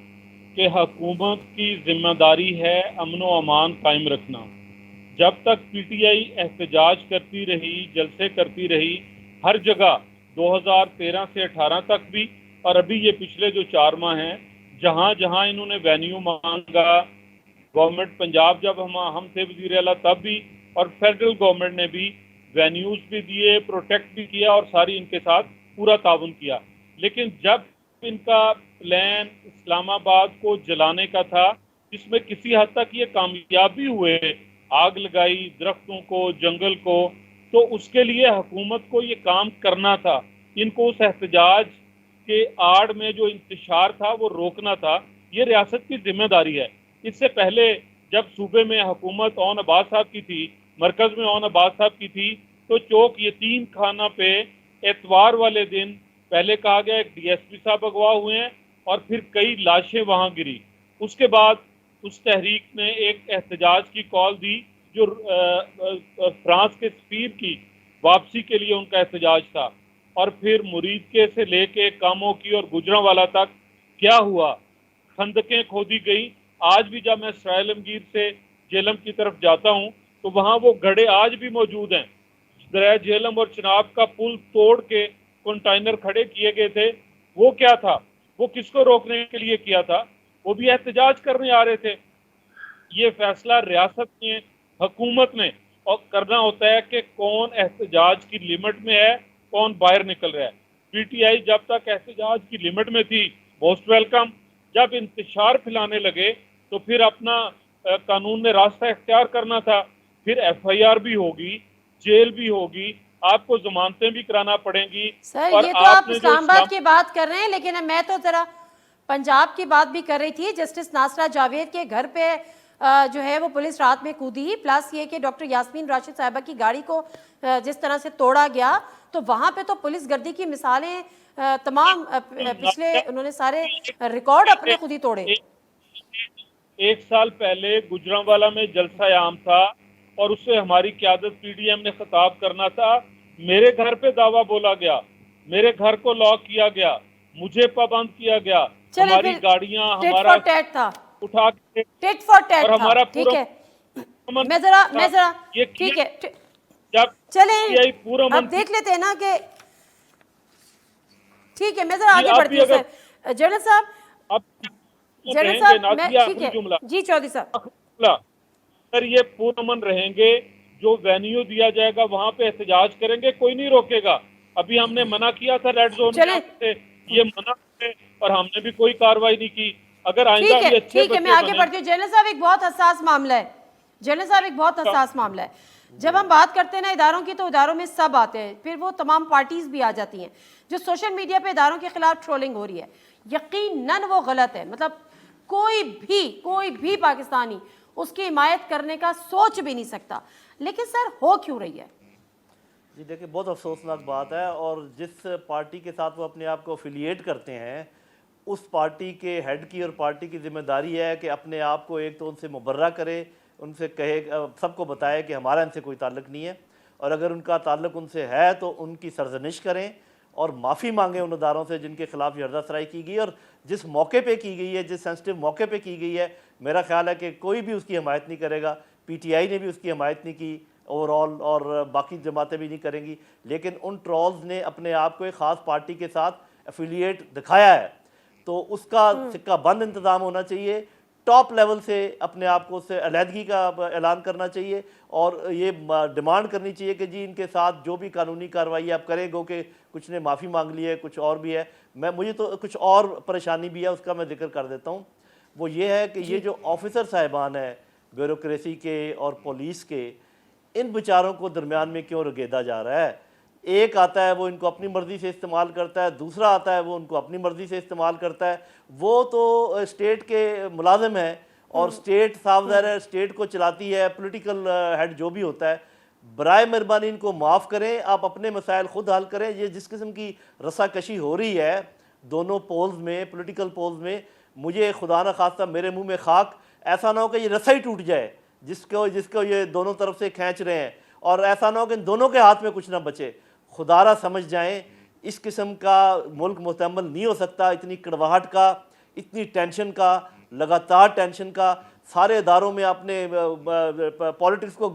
कि हुकूमत की जिम्मेदारी है अमन व अमान कायम रखना। जब तक पीटीआई एहतजाज करती रही, जलसे करती रही हर जगह, 2013 से 18 तक भी, और अभी ये पिछले जो 4 माह हैं, जहाँ जहाँ इन्होंने वेन्यू मांगा, गवर्नमेंट पंजाब जब हम थे वज़ीर आला तब भी, और फेडरल गवर्नमेंट ने भी वेन्यूज भी दिए, प्रोटेक्ट भी किया और सारी इनके साथ पूरा ताउन किया। लेकिन जब इनका प्लान इस्लामाबाद को जलाने का था, जिसमें किसी हद तक ये कामयाब भी हुए, आग लगाई दरख्तों को, जंगल को, तो उसके लिए हुकूमत को ये काम करना था। इनको उस एहतजाज के आड़ में जो इंतशार था वो रोकना था। ये रियासत की जिम्मेदारी है। इससे पहले जब सूबे में हुकूमत ऑन अब्बास साहब की थी, मरकज में ऑन अब्बास साहब की थी, तो चौक यतीम खाना पे एतवार वाले दिन पहले कहा गया एक डीएसपी साहब अगवा हुए हैं और फिर कई लाशें वहां गिरी। उसके बाद उस तहरीक ने एक एहतजाज की कॉल दी जो फ्रांस के सफीर की वापसी के लिए उनका एहतजाज था। और फिर मुरीद के से लेके कामों की और गुजरांवाला तक क्या हुआ, खंदकें खोदी गई। आज भी जब मैं इसराइल आलमगीर से जेलम की तरफ जाता हूँ तो वहाँ वो गड्ढे आज भी मौजूद हैं। दरिया जेलम और चिनाब का पुल तोड़ के कंटेनर खड़े किए गए थे। वो क्या था? वो किसको रोकने के लिए किया था? वो भी एहतजाज करने आ रहे थे। ये फैसला रियासत ने, हुकूमत ने और करना होता है कि कौन एहतजाज की लिमिट में है, कौन बाहर निकल रहा है। पीटीआई जब तक एहतजाज की लिमिट में थी, मोस्ट वेलकम। जब इंतशार फैलाने लगे तो फिर अपना कानून ने रास्ता इख्तियार करना था। फिर एफआईआर भी होगी, जेल भी होगी, आपको जमानतें भी कराना पड़ेंगी। सर ये तो आप इस्लामाबाद की बात कर रहे हैं, लेकिन मैं तो जरा पंजाब की बात भी कर रही थी। जस्टिस नासरा जावेद के घर पे जो है वो पुलिस रात में कूदी, प्लस ये कि डॉक्टर यास्मीन राशिद साहिबा की गाड़ी को जिस तरह से तोड़ा गया, तो वहाँ पे तो पुलिस गर्दी की मिसालें तमाम पिछले उन्होंने सारे रिकॉर्ड अपने खुद ही तोड़े। एक साल पहले गुजरांवाला में जलसा आम था और उससे हमारी क़यादत पीडीएम ने खिताब करना था। मेरे घर पे दावा बोला गया, मेरे घर को लॉक किया गया, मुझे पाबंद किया गया, हमारी गाड़ियां हमारा था उठा के टेट फॉर टेट और हमारा ठीक है। मैं जरा ठीक है जब चले पूरा अब देख लेते हैं ना कि ठीक है। मैं जरा आगे बढ़ती हूँ सर। जनरल साहब मैं ठीक है जी चौधरी साहब सर, ये पूरअमन रहेंगे। जो वेन्यू दिया जाएगा वहां पे एहतजाज करेंगे, कोई नहीं रोकेगा। अभी हमने मना किया था रेड जोन से, ये मना है और हमने भी कोई कार्रवाई नहीं की। अगर आइंदा भी अच्छे ठीक है मैं आगे बढ़ती हूँ। जनरल साहब एक बहुत हसास मामला है, जनरल साहब एक बहुत हसास मामला है। जब हम बात करते हैं ना इदारों की, तो इदारों में सब आते हैं, फिर वो तमाम पार्टीज भी आ जाती हैं। जो सोशल मीडिया पे इदारों के खिलाफ ट्रोलिंग हो रही है, यकीनन वो गलत है। मतलब कोई भी पाकिस्तानी उसकी हिमायत करने का सोच भी नहीं सकता, लेकिन सर हो क्यों रही है? जी देखिए, बहुत अफसोसनाक बात है। और जिस पार्टी के साथ वो अपने आप को अफिलिएट करते हैं, उस पार्टी के हेड की और पार्टी की जिम्मेदारी है कि अपने आप को एक तो उनसे मुबर्रा करे, उनसे कहे, सबको बताए कि हमारा इनसे कोई ताल्लुक़ नहीं है, और अगर उनका ताल्लुक़ उनसे है तो उनकी सरजनिश करें और माफ़ी मांगें उन अदारों से जिनके खिलाफ यर्दासराई की गई और जिस मौके पे की गई है, जिस सेंसिटिव मौके पे की गई है। मेरा ख्याल है कि कोई भी उसकी हमायत नहीं करेगा, पीटीआई ने भी उसकी हमायत नहीं की ओवरऑल, और बाकी जमातें भी नहीं करेंगी। लेकिन उन ट्रोल्स ने अपने आप को एक ख़ास पार्टी के साथ एफिलिएट दिखाया है, तो उसका सिक्का बंद इंतज़ाम होना चाहिए। टॉप लेवल से अपने आप को उससे अलहदगी का ऐलान करना चाहिए और ये डिमांड करनी चाहिए कि जी इनके साथ जो भी कानूनी कार्रवाई आप करेंगे कि कुछ ने माफ़ी मांग ली है, कुछ और भी है। मुझे तो कुछ और परेशानी भी है, उसका मैं जिक्र कर देता हूँ। वो ये है कि ये जो ऑफिसर साहिबान हैं ब्यूरोक्रेसी के और पुलिस के, इन बेचारों को दरमियान में क्यों रगेदा जा रहा है। एक आता है वो इनको अपनी मर्ज़ी से इस्तेमाल करता है, दूसरा आता है वो उनको अपनी मर्ज़ी से इस्तेमाल करता है। वो तो स्टेट के मुलाजिम हैं और स्टेट साफ ज़ाहिर है स्टेट को चलाती है, पॉलिटिकल हेड जो भी होता है। बराए मेहरबानी इनको माफ़ करें, आप अपने मसाइल ख़ुद हल करें। ये जिस किस्म की रस्साकशी हो रही है दोनों पोल्स में, पॉलिटिकल पोल्स में, मुझे खुदा न खास्ता मेरे मुंह में खाक, ऐसा ना हो कि ये रस्सा ही टूट जाए जिसको ये दोनों तरफ से खींच रहे हैं, और ऐसा ना हो कि इन दोनों के हाथ में कुछ ना बचे। खुदारा समझ जाएं, इस किस्म का मुल्क मुस्तकबिल नहीं हो सकता। इतनी कड़वाहट का, इतनी टेंशन का, लगातार टेंशन का, सारे इदारों में आपने पॉलिटिक्स को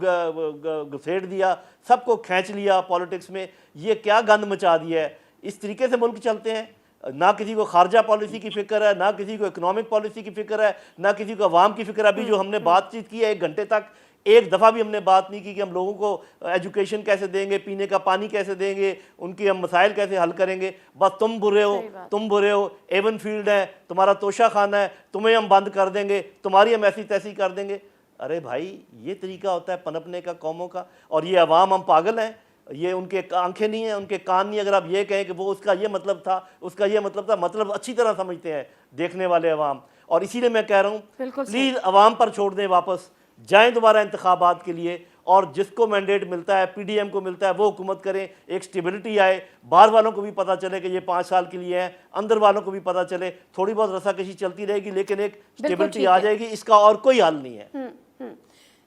घुसेड़ दिया, सबको खींच लिया पॉलिटिक्स में। ये क्या गंद मचा दिया है। इस तरीके से मुल्क चलते हैं। ना किसी को खारजा पॉलिसी की फ़िक्र है, ना किसी को इकोनॉमिक पॉलिसी की फ़िक्र है, ना किसी को अवाम की फ़िक्र है। अभी जो हमने बातचीत की है 1 घंटे तक, एक दफ़ा भी हमने बात नहीं की कि हम लोगों को एजुकेशन कैसे देंगे, पीने का पानी कैसे देंगे, उनके हम मसाइल कैसे हल करेंगे। बस तुम बुरे हो, तुम बुरे हो, एवन फील्ड है, तुम्हारा तोशा खाना है, तुम्हें हम बंद कर देंगे, तुम्हारी हम ऐसी तैसी कर देंगे। अरे भाई, ये तरीका होता है पनपने का कौमों का। और ये अवाम, हम पागल हैं, ये उनके आंखें नहीं हैं, उनके कान नहीं। अगर आप ये कहें कि वो उसका ये मतलब था, उसका ये मतलब था, मतलब अच्छी तरह समझते हैं देखने वाले अवाम। और इसीलिए मैं कह रहा हूँ प्लीज़ अवाम पर छोड़ दें, वापस जाएं दोबारा इंतखाबात के लिए, और जिसको मैंडेट मिलता है, PDM को मिलता है, वो हुकूमत करें। एक स्टेबिलिटी आए, बाहर वालों को भी पता चले कि ये 5 साल के लिए है, अंदर वालों को भी पता चले। थोड़ी बहुत रस्साकशी चलती रहेगी लेकिन एक स्टेबिलिटी आ जाएगी। इसका और कोई हल नहीं है।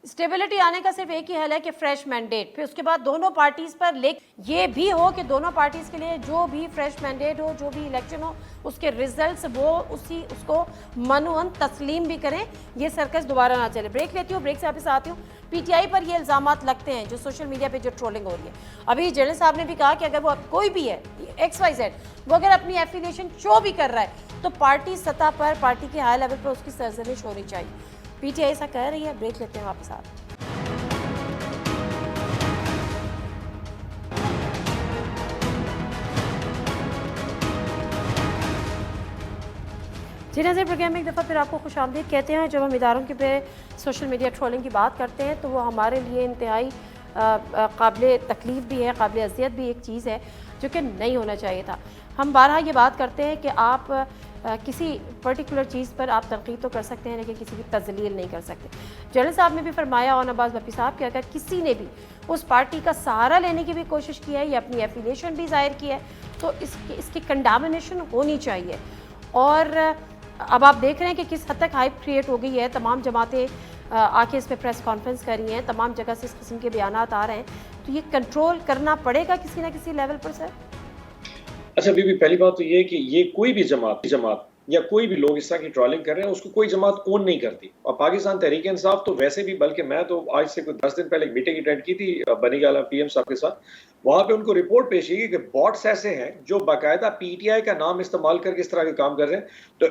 स्टेबिलिटी आने का सिर्फ एक ही हल है कि फ्रेश मैंडेट, फिर उसके बाद दोनों पार्टीज पर ये भी हो कि दोनों पार्टीज के लिए जो भी फ्रेश मैंडेट हो, जो भी इलेक्शन हो, उसके रिजल्ट्स वो उसको मनोहन तस्लीम भी करें। ये सर्कस दोबारा ना चले। ब्रेक लेती हूँ, ब्रेक से वापस आती हूँ। PTI पर ये इल्ज़ामात लगते हैं जो सोशल मीडिया पे जो ट्रोलिंग हो रही है। अभी जनरल साहब ने भी कहा कि अगर वो कोई भी है XYZ, वो अगर अपनी एफिलिएशन शो भी कर रहा है तो पार्टी सतह पर, पार्टी के हाई लेवल पर उसकी सरजनिश होनी चाहिए। PTI ऐसा कह रही है। ब्रेक लेते हैं, वापस आते हैं। जी नाज़रीन, प्रोग्राम में एक दफ़ा फिर आपको खुशामदीद कहते हैं। जब हम इदारों के पे सोशल मीडिया ट्रोलिंग की बात करते हैं तो वो हमारे लिए इंतहाई काबिल तकलीफ़ भी है, काबिल अज़ियत भी एक चीज़ है जो कि नहीं होना चाहिए था। हम बारहा ये बात करते हैं कि आप किसी पर्टिकुलर चीज़ पर आप तनकीद तो कर सकते हैं लेकिन किसी की तज़लील नहीं कर सकते। जनरल साहब ने भी फरमाया और नवाज़ भट्टी साहब कि अगर किसी ने भी उस पार्टी का सहारा लेने की भी कोशिश की है या अपनी एफिलिएशन भी ज़ाहिर की है तो इसकी कंडेमनेशन होनी चाहिए। और अब आप देख रहे हैं कि किस हद तक हाइप क्रिएट हो गई है। तमाम जमातें आके इस पर प्रेस कॉन्फ्रेंस कर रही हैं, तमाम जगह से इस किस्म के बयानात आ रहे हैं। तो ये कंट्रोल करना पड़ेगा किसी ना किसी लेवल पर सर। अच्छा बीबी, पहली बात तो ये कि ये कोई भी जमात या कोई भी लोग इस तरह की ट्रोलिंग कर रहे हैं उसको कोई जमात ओन नहीं करती। और पाकिस्तान तहरीक इंसाफ तो वैसे भी, बल्कि मैं तो आज से कुछ 10 दिन पहले एक मीटिंग अटेंड की थी बनीगाला PM साहब के साथ। वहां पे उनको रिपोर्ट पेश की कि बॉट्स ऐसे हैं जो बाकायदा PTI का नाम इस्तेमाल करके इस तरह के काम कर रहे हैं। तो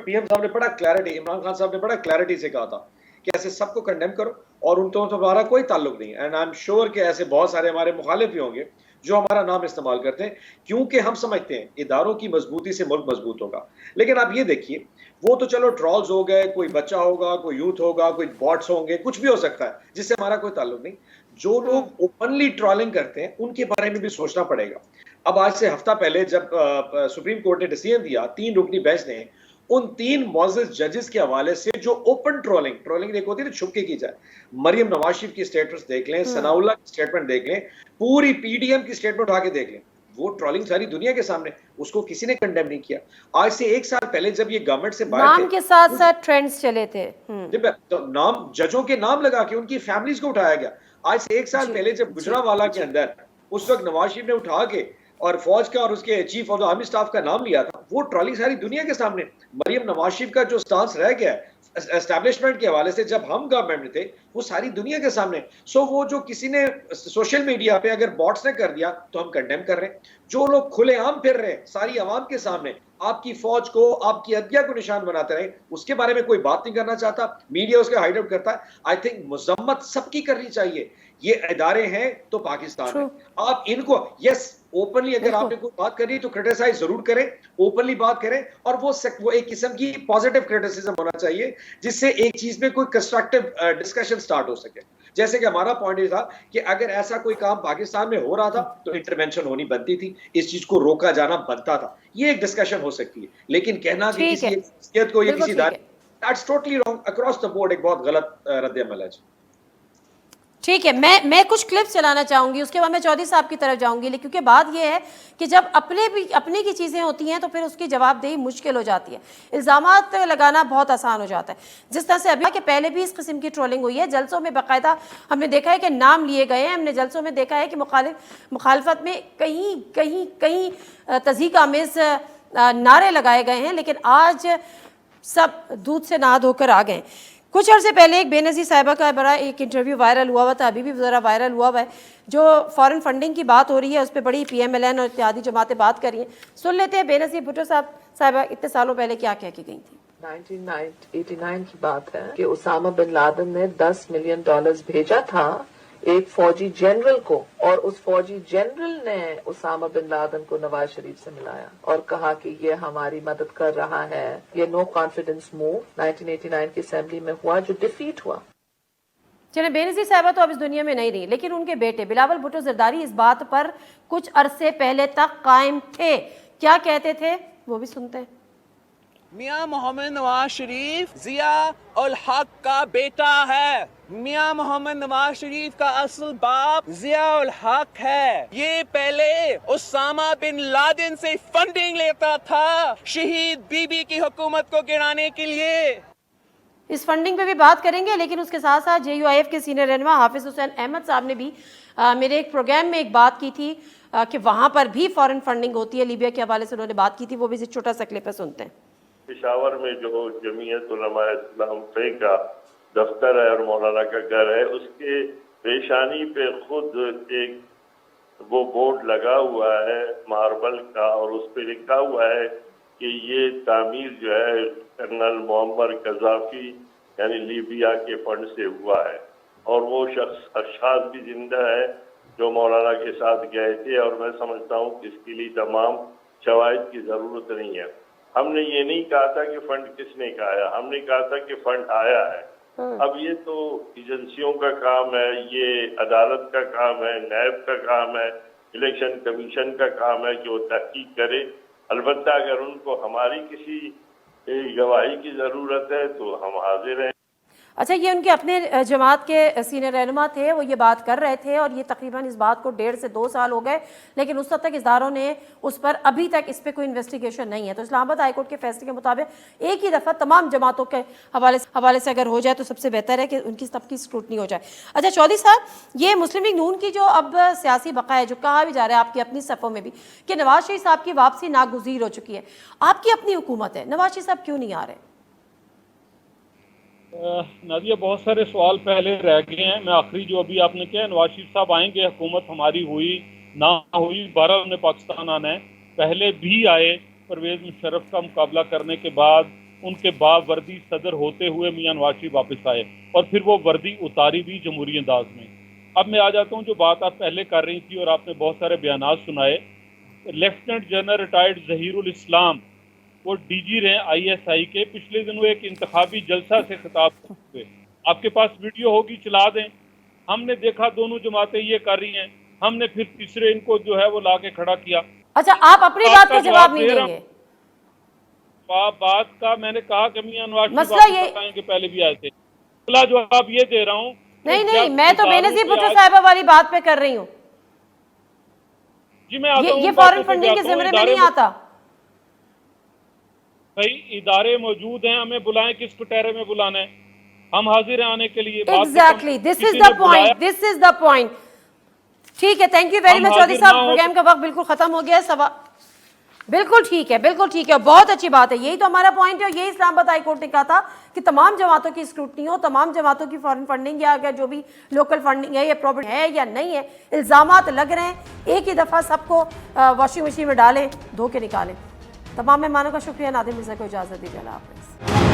PM साहब ने बड़ा क्लैरिटी, इमरान खान साहब ने बड़ा क्लैरिटी से कहा था कि ऐसे सबको कंडेम करो और उन तो हमारा कोई ताल्लुक नहीं है। एंड आई एम श्योर कि ऐसे बहुत सारे हमारे मुखालिफ भी होंगे जो हमारा नाम इस्तेमाल करते हैं, क्योंकि हम समझते हैं इदारों की मजबूती से मुल्क मजबूत होगा। लेकिन आप ये देखिए, वो तो चलो ट्रॉल्स हो गए, कोई बच्चा होगा, कोई यूथ होगा, कोई बॉट्स होंगे, कुछ भी हो सकता है जिससे हमारा कोई ताल्लुक नहीं। जो लोग ओपनली ट्रॉलिंग करते हैं उनके बारे में भी सोचना पड़ेगा। अब आज से हफ्ता पहले जब सुप्रीम कोर्ट ने डिसीजन दिया 3 रुकनी बेंच ने, उन 3 मुअज़्ज़ज़ जजेस के हवाले से जो ओपन ट्रोलिंग एक होती है ना छुप के की जाए, मरियम नवाज शरीफ की स्टेटमेंट देख लें, सनाउल्लाह की स्टेटमेंट देख लें, पूरी PDM की स्टेटमेंट उठा के देख लें, वो ट्रोलिंग सारी दुनिया के सामने, उसको किसी ने कंडेम नहीं किया। आज से 1 साल पहले जब ये गवर्नमेंट से बाहर नाम के साथ साथ ट्रेंड्स चले थे, तो नाम जजों के नाम लगा के उनकी फैमिलीज को उठाया गया। आज से 1 साल पहले जब गुजरांवाला के अंदर उस वक्त नवाज शरीफ ने उठा के और फौज का और उसके chief of the army staff का नाम लिया था, वो ट्रॉलिंग सारी दुनिया के सामने। मरियम नवाज शरीफ का जो स्टांस रह गया एस्टैब्लिशमेंट के हवाले से जब हम गवर्नमेंट में थे, वो सारी दुनिया के सामने। सो वो जो किसी ने सोशल मीडिया पे अगर बॉट्स ने कर दिया तो हम कंडेम कर रहे हैं। जो लोग खुलेआम फिर रहे हैं सारी आवाम के सामने, आपकी फौज को, आपकी अदलिया को निशान बनाते रहे, उसके बारे में कोई बात नहीं करना चाहता, मीडिया उसके हाइड आउट करता है। आई थिंक मजम्मत सबकी करनी चाहिए। ये इदारे हैं तो पाकिस्तान है, आप इनको यस ओपनली अगर आपने कोई बात करी तो क्रिटिसाइज जरूर करें, ओपनली बात करें, और वो एक किस्म की पॉजिटिव क्रिटिसिज्म होना चाहिए जिससे एक चीज में कोई कंस्ट्रक्टिव डिस्कशन स्टार्ट हो सके। जैसे कि हमारा पॉइंट ये था कि अगर ऐसा कोई काम पाकिस्तान में हो रहा था तो इंटरवेंशन होनी बनती थी, इस चीज को रोका जाना बनता था, ये एक डिस्कशन हो सकती है। लेकिन कहना कि किसी एक शख्सियत को या किसी इदारे, that's totally wrong across the board, एक बहुत गलत रद्द-ए-अमल है। ठीक है, मैं कुछ क्लिप्स चलाना चाहूँगी, उसके बाद मैं चौधरी साहब की तरफ जाऊँगी, लेकिन क्योंकि बात यह है कि जब अपने की चीज़ें होती हैं तो फिर उसकी जवाबदेही मुश्किल हो जाती है, इल्ज़ामात लगाना बहुत आसान हो जाता है। जिस तरह से अभी के पहले भी इस किस्म की ट्रोलिंग हुई है, जलसों में बाकायदा हमने देखा है कि नाम लिए गए हैं, हमने जलसों में देखा है कि मुखालफत में कहीं तज़हीक आमेज़ नारे लगाए गए हैं, लेकिन आज सब दूध से नहा धोकर आ गए। कुछ अर्से पहले एक बेनज़ीर साहिबा का बड़ा एक इंटरव्यू वायरल हुआ था, अभी भी ज़रा वायरल हुआ है, जो फॉरेन फंडिंग की बात हो रही है, उस पर बड़ी PMLN और इत्यादि जमातें बात कर रही हैं। सुन लेते हैं बेनज़ीर भुट्टो साहिबा इतने सालों पहले क्या कह के गई थी। 1989 की बात है कि उसामा बिन लादेन ने $10 मिलियन भेजा था एक फौजी जनरल को, और उस फौजी जनरल ने उसामा बिन लादेन को नवाज शरीफ से मिलाया और कहा कि ये हमारी मदद कर रहा है। ये नो कॉन्फिडेंस मूव 1989 की असेंबली में हुआ, जो डिफीट हुआ। चले, बेनज़ीर साहिबा तो अब इस दुनिया में नहीं रही, लेकिन उनके बेटे बिलावल भुट्टो ज़रदारी इस बात पर कुछ अरसे पहले तक कायम थे। क्या कहते थे वो भी सुनते हैं। मियां मोहम्मद नवाज शरीफ जिया उल हक का बेटा है। मियां मोहम्मद नवाज शरीफ का असल बाप जिया उल हक है। ये पहले उसामा बिन लादेन से फंडिंग लेता था शहीद बीबी की हुकूमत को गिराने के लिए। इस फंडिंग पे भी बात करेंगे, लेकिन उसके साथ साथ JUIF के सीनियर रहनुमा हाफिज हुसैन अहमद साहब ने भी मेरे एक प्रोग्राम में एक बात की थी कि वहाँ पर भी फॉरेन फंडिंग होती है, लीबिया के हवाले से उन्होंने बात की थी। वो भी छोटा सा क्लिप है, सुनते हैं। पेशावर में जो जमीयत उलमा इस्लाम फे का दफ्तर है और मौलाना का घर है, उसके पेशानी पे खुद एक वो बोर्ड लगा हुआ है मार्बल का, और उस पे लिखा हुआ है कि ये तामीर जो है कर्नल मोहम्मद कज़ाफी यानी लीबिया के फंड से हुआ है। और वो अशखास भी जिंदा है जो मौलाना के साथ गए थे, और मैं समझता हूँ कि इसके लिए तमाम शवाहिद की ज़रूरत नहीं है। हमने ये नहीं कहा था कि फंड किसने खाया, हमने कहा था कि फंड आया है। अब ये तो एजेंसियों का काम है, ये अदालत का काम है, नैब का काम है, इलेक्शन कमीशन का काम है कि वो तहकीक करे। अलबत्ता अगर उनको हमारी किसी गवाही की ज़रूरत है तो हम हाजिर हैं। अच्छा, ये उनके अपने जमात के सीनियर रहनुमा थे, वो ये बात कर रहे थे, और ये तकरीबन इस बात को 1.5 से 2 साल हो गए, लेकिन उस तक इदारों ने उस पर अभी तक इस पर कोई इन्वेस्टिगेशन नहीं है। तो इस्लामाबाद हाईकोर्ट के फैसले के मुताबिक एक ही दफ़ा तमाम जमातों के हवाले से अगर हो जाए तो सबसे बेहतर है कि उनकी सबकी स्क्रूटनी हो जाए। अच्छा चौधरी साहब, ये मुस्लिम लीग नून की जो अब सियासी बका है, जो कहा भी जा रहा है आपकी अपनी सफ़ों में भी कि नवाज शरीफ साहब की वापसी नागुज़ीर हो चुकी है, आपकी अपनी हुकूमत है, नवाज शरीफ साहब क्यों नहीं आ रहे? नादिया, बहुत सारे सवाल पहले रह गए हैं। मैं आखिरी जो अभी आपने किया, नवाज शरीफ साहब आएंगे, हुकूमत हमारी हुई ना हुई, 12 ने पाकिस्तान आना है। पहले भी आए, परवेज़ मुशर्रफ का मुकाबला करने के बाद उनके बावर्दी सदर होते हुए मियां नवाज शरीफ वापस आए, और फिर वो वर्दी उतारी भी जमहूरी अंदाज में। अब मैं आ जाता हूँ जो बात आप पहले कर रही थी, और आपने बहुत सारे बयानात सुनाए। लेफ्टिनेंट जनरल रिटायर्ड ज़हीरुल इस्लाम, वो DG रहे ISI के, पिछले दिनों एक इंतखाबी जलसा से खिताब हुए। आपके पास वीडियो होगी, चला दें। हमने देखा दोनों जमातें ये कर रही हैं, हमने फिर तीसरे इनको जो है वो ला के खड़ा किया। अच्छा, आप अपनी बात का जवाब नहीं देंगे? बात का मैंने कहा कि मियां नवाज मसला ये के पहले भी आए थे। अगला जवाब ये दे रहा हूँ। नहीं, मैं तो बेनज़ीर भुट्टो साहिबा वाली बात पे कर रही हूँ जी। मैं ये फॉरेन फंडिंग के ज़िम्मे में नहीं आता। भाई इदारे मौजूद हैं, हमें बुलाएं, किस कटहरे में बुलाना है, हम हाजिर हैं आने के लिए। Exactly, this is the point, this is the point. ठीक है, thank you very much Chaudhry साहब, प्रोग्राम का वक्त बिल्कुल खत्म हो गया है। बिल्कुल ठीक है, बिल्कुल ठीक है, बहुत अच्छी बात है। यही तो हमारा पॉइंट है, और यही इस्लामाबाद हाई कोर्ट ने कहा था कि तमाम जमातों की स्क्रूटनी हो, तमाम जमातों की फॉरेन फंडिंग या अगर जो भी लोकल फंडिंग है, ये प्रॉब्लम है या नहीं है, इल्जामात लग रहे हैं, एक ही दफ़ा सबको वॉशिंग मशीन में डालें, धो के निकालें। तमाम मेहमानों का शुक्रिया। नादिर मिर्ज़ा को इजाज़त दीजिए। अल्लाह हाफ़िज़।